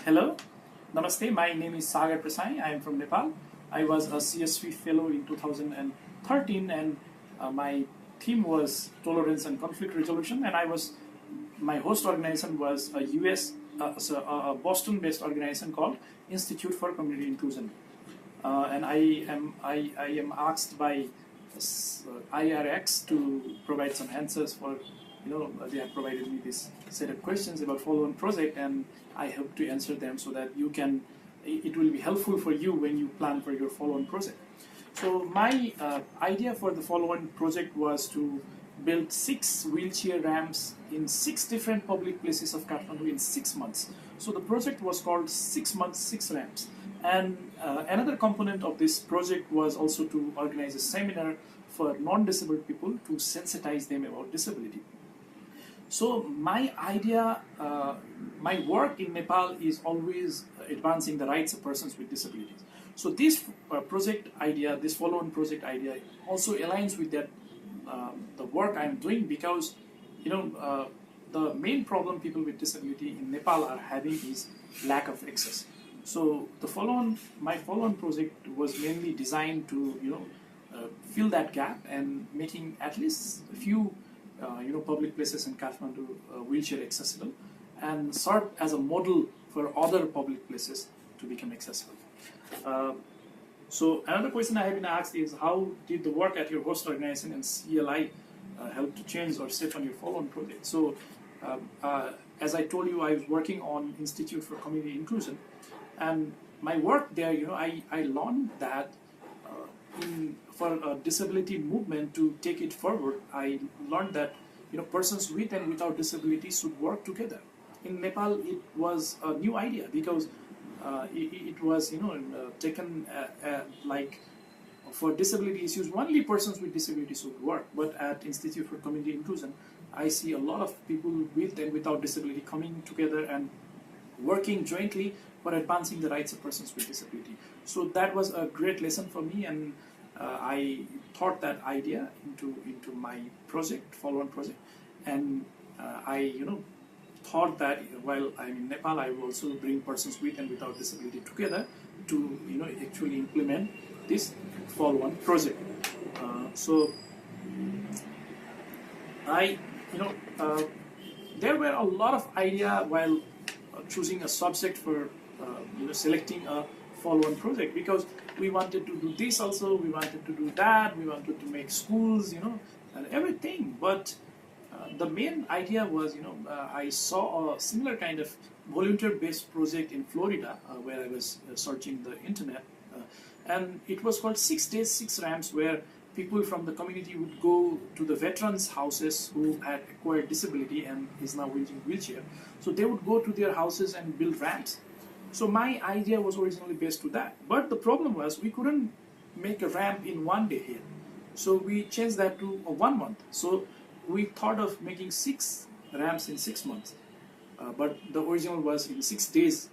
Hello, Namaste. My name is Sagar. I am from Nepal. I was a CSV fellow in 2013, and my theme was tolerance and conflict resolution. And my host organization was a a Boston-based organization called Institute for Community Inclusion. And I am asked by IRX to provide some answers for, they have provided me this set of questions about follow-on project, and I hope to answer them so that it will be helpful for you when you plan for your follow-on project. So my idea for the follow-on project was to build 6 wheelchair ramps in 6 different public places of Kathmandu in 6 months. So the project was called 6 months, 6 ramps. And another component of this project was also to organize a seminar for non-disabled people to sensitize them about disability. So my idea, my work in Nepal is always advancing the rights of persons with disabilities. So this project idea, this follow-on project idea also aligns with that the work I'm doing, because the main problem people with disability in Nepal are having is lack of access. So my follow-on project was mainly designed to fill that gap and making at least a few public places in Kathmandu wheelchair accessible, and serve as a model for other public places to become accessible. So another question I have been asked is, how did the work at your host organization and CLI help to change or shape on your follow-on project? So as I told you, I was working on Institute for Community Inclusion, and my work there, I learned that for a disability movement to take it forward, I learned that persons with and without disabilities should work together. In Nepal, it was a new idea, because it was taken like for disability issues, only persons with disabilities should work. But at Institute for Community Inclusion, I see a lot of people with and without disability coming together and working jointly for advancing the rights of persons with disability. So that was a great lesson for me, and I thought that idea into my project, follow-on project, and I thought that while I'm in Nepal, I will also bring persons with and without disability together to actually implement this follow-on project. So there were a lot of idea while choosing a subject for selecting a follow-on project, because we wanted to do this also, we wanted to do that, we wanted to make schools, and everything. But the main idea was, I saw a similar kind of volunteer-based project in Florida where I was searching the internet, and it was called 6 Days, 6 Ramps, where people from the community would go to the veterans' houses who had acquired disability and is now using wheelchair. So they would go to their houses and build ramps. So my idea was originally based to that. But the problem was we couldn't make a ramp in one day here. So we changed that to 1 month. So we thought of making 6 ramps in 6 months. But the original was in 6 days,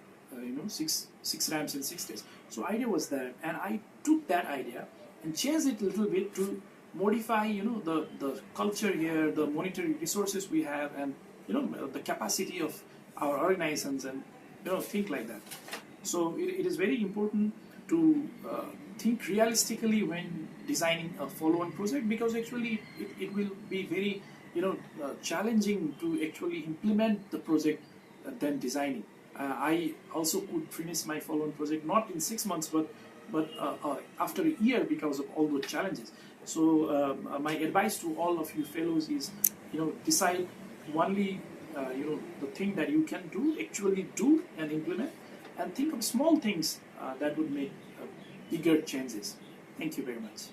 6 ramps in 6 days. So idea was that, and I took that idea and changed it a little bit to modify, the culture here, the monetary resources we have, and the capacity of our organizations, and think like that. So it is very important to think realistically when designing a follow-on project, because actually it will be very challenging to actually implement the project than designing. I also could finish my follow-on project not in 6 months, but after a year, because of all those challenges. So my advice to all of you fellows is, decide only the thing that you can actually do and implement, and think of small things that would make bigger changes. Thank you very much.